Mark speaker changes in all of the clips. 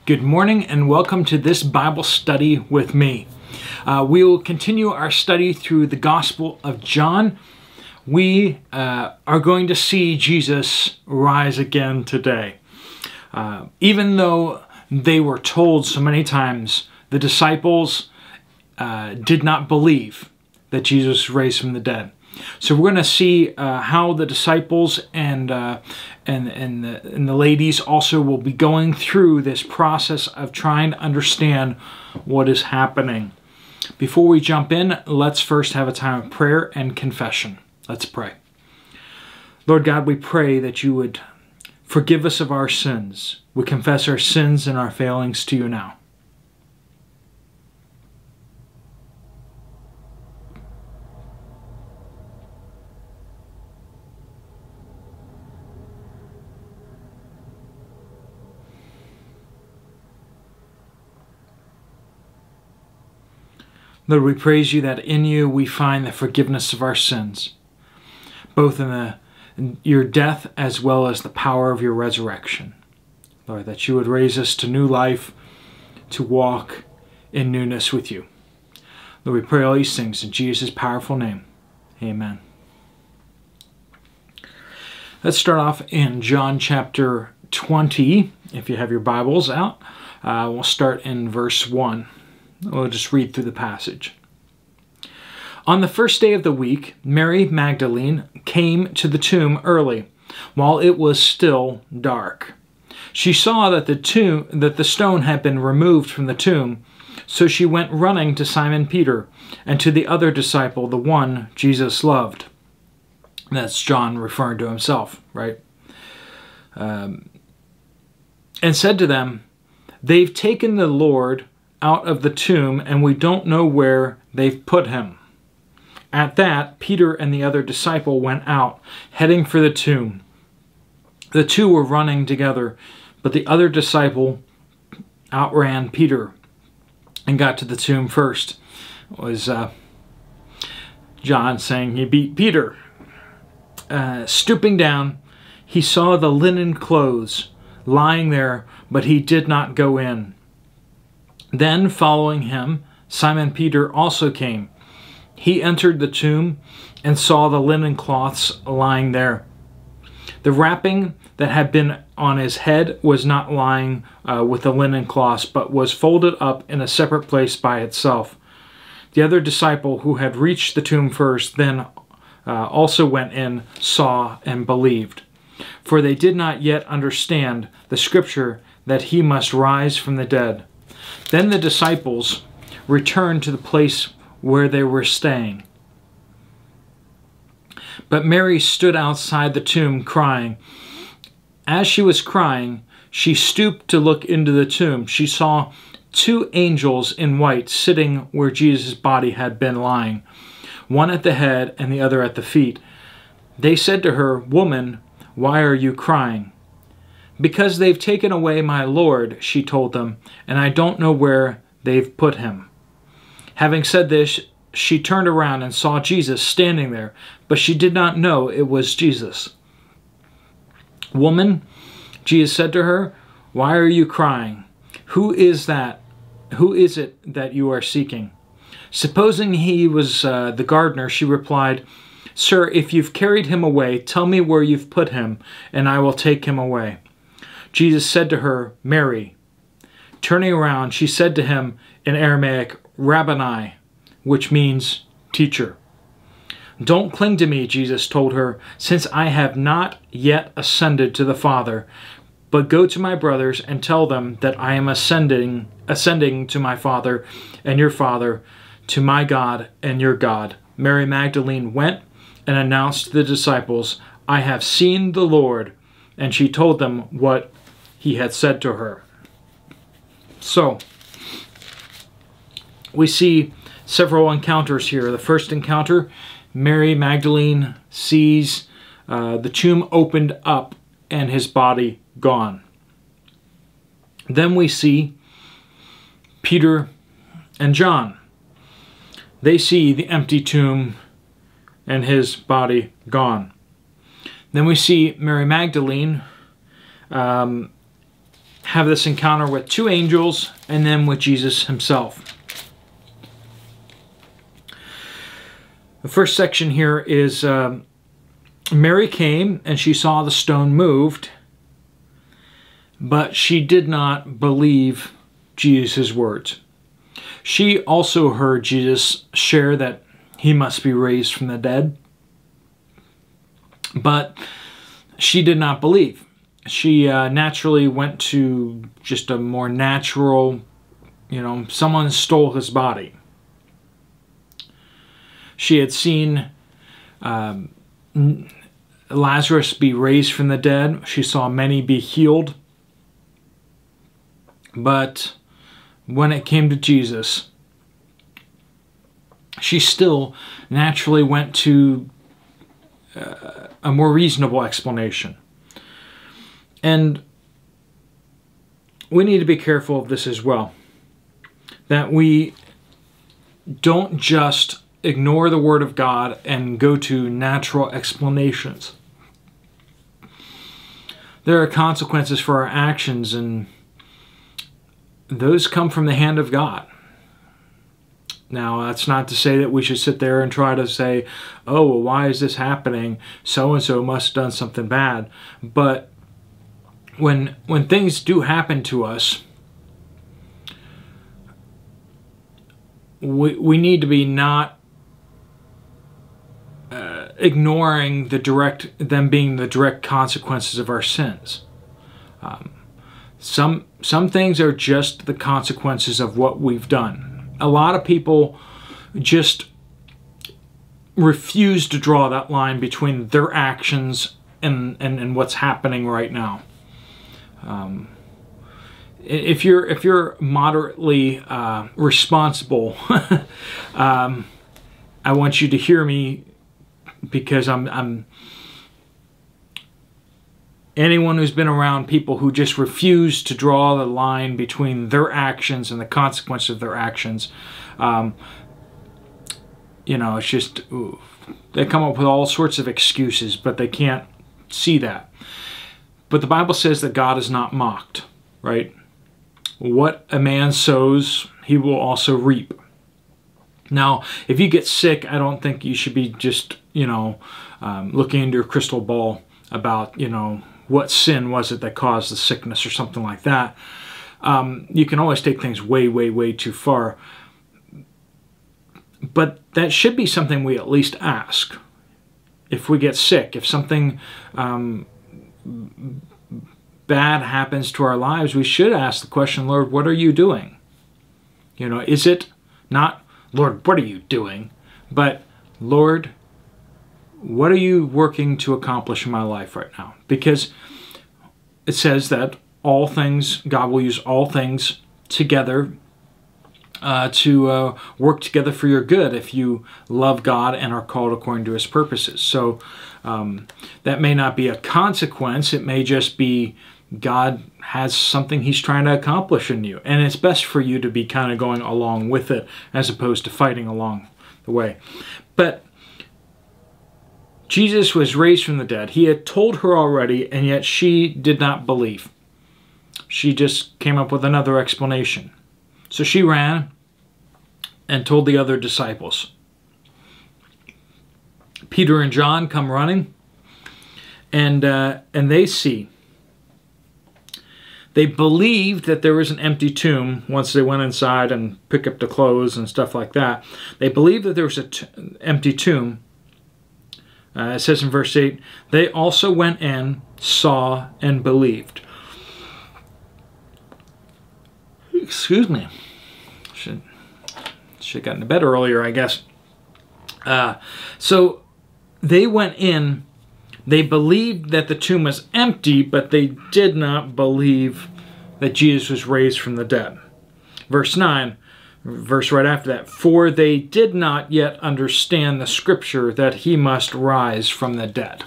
Speaker 1: Good morning and welcome to this Bible study with me. We will continue our study through the Gospel of John. We are going to see Jesus rise again today. Even though they were told so many times, the disciples did not believe that Jesus raised from the dead. So we're going to see how the disciples and the ladies also will be going through this process of trying to understand what is happening. Before we jump in, let's first have a time of prayer and confession. Let's pray. Lord God, we pray that you would forgive us of our sins. We confess our sins and our failings to you now. Lord, we praise you that in you we find the forgiveness of our sins, both in your death as well as the power of your resurrection. Lord, that you would raise us to new life, to walk in newness with you. Lord, we pray all these things in Jesus' powerful name. Amen. Let's start off in John chapter 20, if you have your Bibles out. We'll start in verse 1. We'll just read through the passage. On the first day of the week, Mary Magdalene came to the tomb early, while it was still dark. She saw that the stone had been removed from the tomb, so she went running to Simon Peter and to the other disciple, the one Jesus loved. That's John referring to himself, right? And said to them, "They've taken the Lord out of the tomb, and we don't know where they've put him." At that, Peter and the other disciple went out, heading for the tomb. The two were running together, but the other disciple outran Peter and got to the tomb first. It was John saying he beat Peter. Stooping down, he saw the linen clothes lying there, but he did not go in. Then, following him, Simon Peter also came. He entered the tomb and saw the linen cloths lying there. The wrapping that had been on his head was not lying with the linen cloths, but was folded up in a separate place by itself. The other disciple who had reached the tomb first then also went in, saw, and believed. For they did not yet understand the scripture that he must rise from the dead. Then the disciples returned to the place where they were staying. But Mary stood outside the tomb crying. As she was crying, she stooped to look into the tomb. She saw two angels in white sitting where Jesus' body had been lying, one at the head and the other at the feet. They said to her, "Woman, why are you crying?" "Because they've taken away my Lord," she told them, "and I don't know where they've put him." Having said this, she turned around and saw Jesus standing there, but she did not know it was Jesus. "Woman," Jesus said to her, "why are you crying? Who is it that you are seeking?" Supposing he was the gardener, she replied, "Sir, if you've carried him away, tell me where you've put him, and I will take him away." Jesus said to her, "Mary." Turning around, she said to him in Aramaic, "Rabboni," which means teacher. "Don't cling to me," Jesus told her, "since I have not yet ascended to the Father. But go to my brothers and tell them that I am ascending to my Father and your Father, to my God and your God." Mary Magdalene went and announced to the disciples, "I have seen the Lord," and she told them what he had said to her. So, we see several encounters here. The first encounter, Mary Magdalene sees the tomb opened up and his body gone. Then we see Peter and John. They see the empty tomb and his body gone. Then we see Mary Magdalene have this encounter with two angels and then with Jesus himself. The first section here is Mary came and she saw the stone moved, but she did not believe Jesus' words. She also heard Jesus share that he must be raised from the dead, but she did not believe. She naturally went to just a more natural, someone stole his body. She had seen Lazarus be raised from the dead. She saw many be healed. But when it came to Jesus, she still naturally went to a more reasonable explanation. And we need to be careful of this as well. That we don't just ignore the Word of God and go to natural explanations. There are consequences for our actions, and those come from the hand of God. Now, that's not to say that we should sit there and try to say, oh, well, why is this happening? So-and-so must have done something bad. But when things do happen to us, we need to be not ignoring them being the direct consequences of our sins. Some things are just the consequences of what we've done. A lot of people just refuse to draw that line between their actions and what's happening right now. If you're moderately responsible, I want you to hear me, because I'm anyone who's been around people who just refuse to draw the line between their actions and the consequences of their actions, it's just, they come up with all sorts of excuses, but they can't see that. But the Bible says that God is not mocked, right? What a man sows, he will also reap. Now, if you get sick, I don't think you should be just, looking into your crystal ball about, what sin was it that caused the sickness or something like that. You can always take things way, way, way too far. But that should be something we at least ask. If we get sick, if something bad happens to our lives, we should ask the question, Lord, what are you doing? Is it not, Lord, what are you doing? But, Lord, what are you working to accomplish in my life right now? Because it says that all things, God will use all things together to work together for your good if you love God and are called according to his purposes. So that may not be a consequence. It may just be God has something he's trying to accomplish in you. And it's best for you to be kind of going along with it as opposed to fighting along the way. But Jesus was raised from the dead. He had told her already, and yet she did not believe. She just came up with another explanation. So she ran and told the other disciples. Peter and John come running, and they see. They believed that there was an empty tomb once they went inside and picked up the clothes and stuff like that. They believed that there was an empty tomb. It says in verse 8, they also went in, saw, and believed. Excuse me. Should have gotten to bed earlier, I guess. So they went in. They believed that the tomb was empty, but they did not believe that Jesus was raised from the dead. Verse 9, verse right after that, for they did not yet understand the scripture that he must rise from the dead.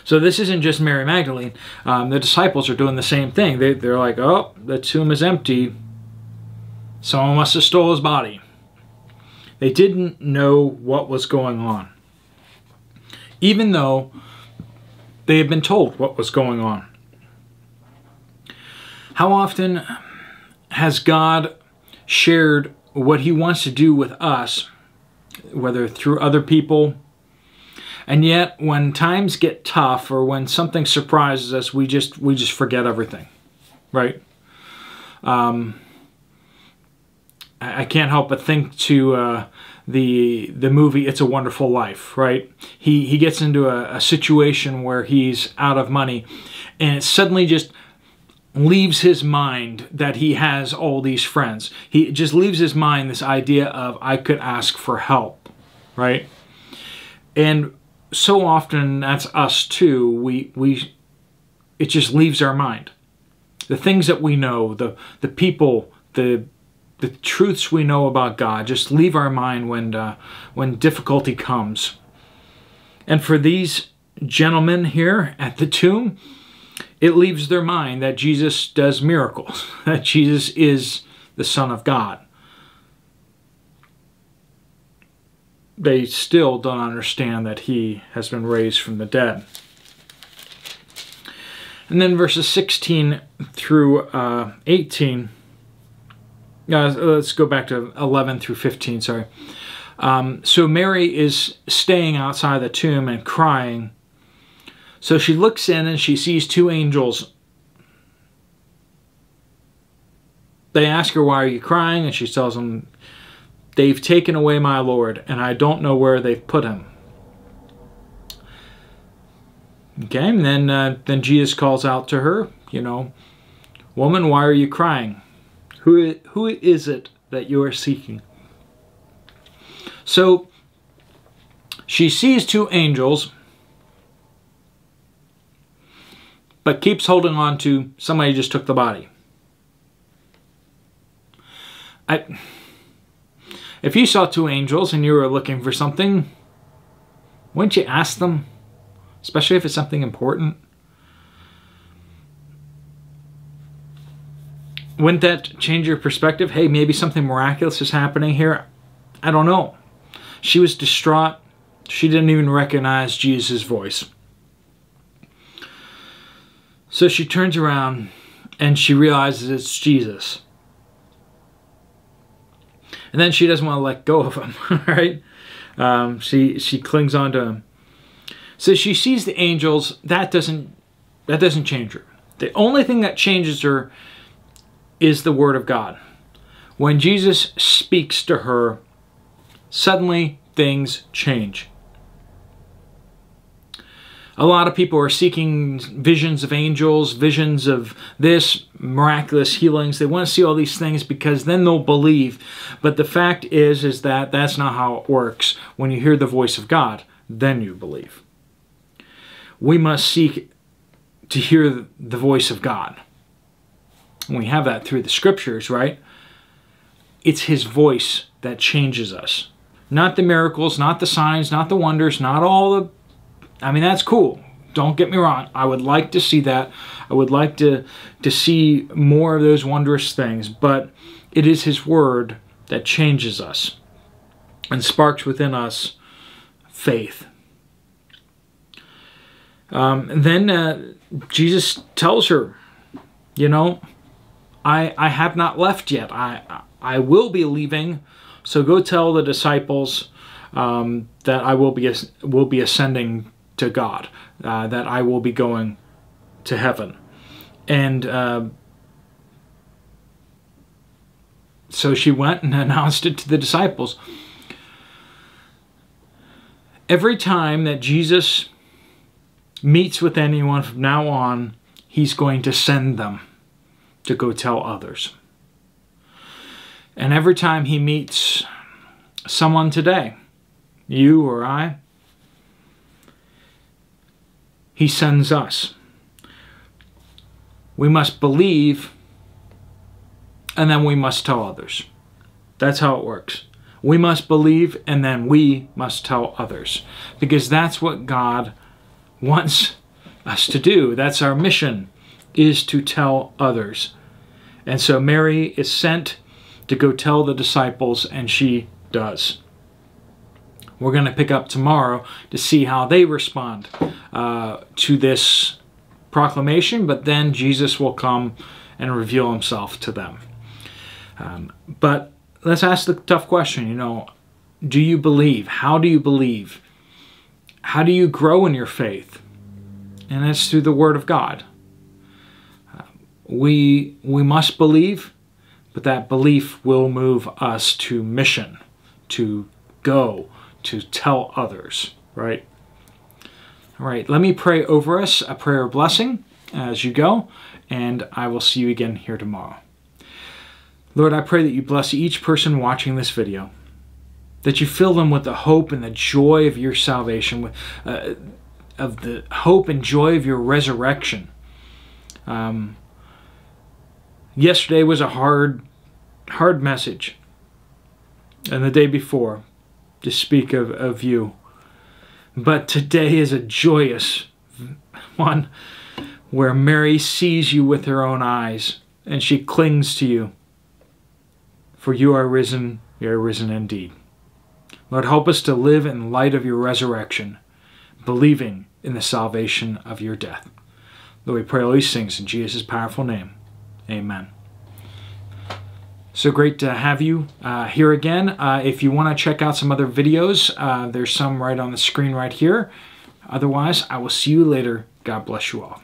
Speaker 1: So this isn't just Mary Magdalene. The disciples are doing the same thing. They're like, oh, the tomb is empty. Someone must have stole his body. They didn't know what was going on, even though they had been told what was going on. How often has God shared what He wants to do with us, whether through other people, and yet when times get tough or when something surprises us, we just forget everything, right? I can't help but think to the movie It's a Wonderful Life, right? He gets into a situation where he's out of money, and it suddenly just leaves his mind that he has all these friends. He just leaves his mind this idea of, I could ask for help, right? And so often that's us too. It just leaves our mind. The things that we know, the people, the truths we know about God just leave our mind when difficulty comes. And for these gentlemen here at the tomb, it leaves their mind that Jesus does miracles, that Jesus is the Son of God. They still don't understand that He has been raised from the dead. And then verses 16 through 18, let's go back to 11 through 15, sorry. So Mary is staying outside the tomb and crying. So she looks in and she sees two angels. They ask her, "Why are you crying?" And she tells them, "They've taken away my Lord, and I don't know where they've put Him." Okay, and then Jesus calls out to her, "Woman, why are you crying? Who is it that you are seeking?" So she sees two angels, but keeps holding on to somebody just took the body. If you saw two angels and you were looking for something, wouldn't you ask them? Especially if it's something important. Wouldn't that change your perspective? Hey, maybe something miraculous is happening here. I don't know. She was distraught. She didn't even recognize Jesus' voice. So she turns around and she realizes it's Jesus. And then she doesn't want to let go of him, right? She clings on to him. So she sees the angels. That doesn't change her. The only thing that changes her is the Word of God. When Jesus speaks to her, suddenly things change. A lot of people are seeking visions of angels, visions of this, miraculous healings. They want to see all these things because then they'll believe. But the fact is that that's not how it works. When you hear the voice of God, then you believe. We must seek to hear the voice of God. And we have that through the Scriptures, right? It's His voice that changes us. Not the miracles, not the signs, not the wonders, not all the... that's cool. Don't get me wrong. I would like to see that. I would like to see more of those wondrous things. But it is His Word that changes us and sparks within us faith. Then Jesus tells her, I have not left yet. I will be leaving. So go tell the disciples that I will be ascending to God, that I will be going to heaven. And so she went and announced it to the disciples. Every time that Jesus meets with anyone from now on, He's going to send them to go tell others. And every time He meets someone today, you or I, He sends us. We must believe, and then we must tell others. That's how it works. We must believe, and then we must tell others. Because that's what God wants us to do. That's our mission, is to tell others. And so Mary is sent to go tell the disciples, and she does. We're going to pick up tomorrow to see how they respond to this proclamation, but then Jesus will come and reveal himself to them. But let's ask the tough question, do you believe? How do you believe? How do you grow in your faith? And that's through the Word of God. We must believe, but that belief will move us to mission, to go, to tell others, right? All right, let me pray over us a prayer of blessing as you go, and I will see you again here tomorrow. Lord, I pray that you bless each person watching this video, that you fill them with the hope and the joy of your salvation, of the hope and joy of your resurrection. Yesterday was a hard message, and the day before to speak of you. But today is a joyous one where Mary sees you with her own eyes and she clings to you. For you are risen indeed. Lord, help us to live in light of your resurrection, believing in the salvation of your death. Lord, we pray all these things in Jesus' powerful name. Amen. So great to have you here again. If you want to check out some other videos, there's some right on the screen right here. Otherwise, I will see you later. God bless you all.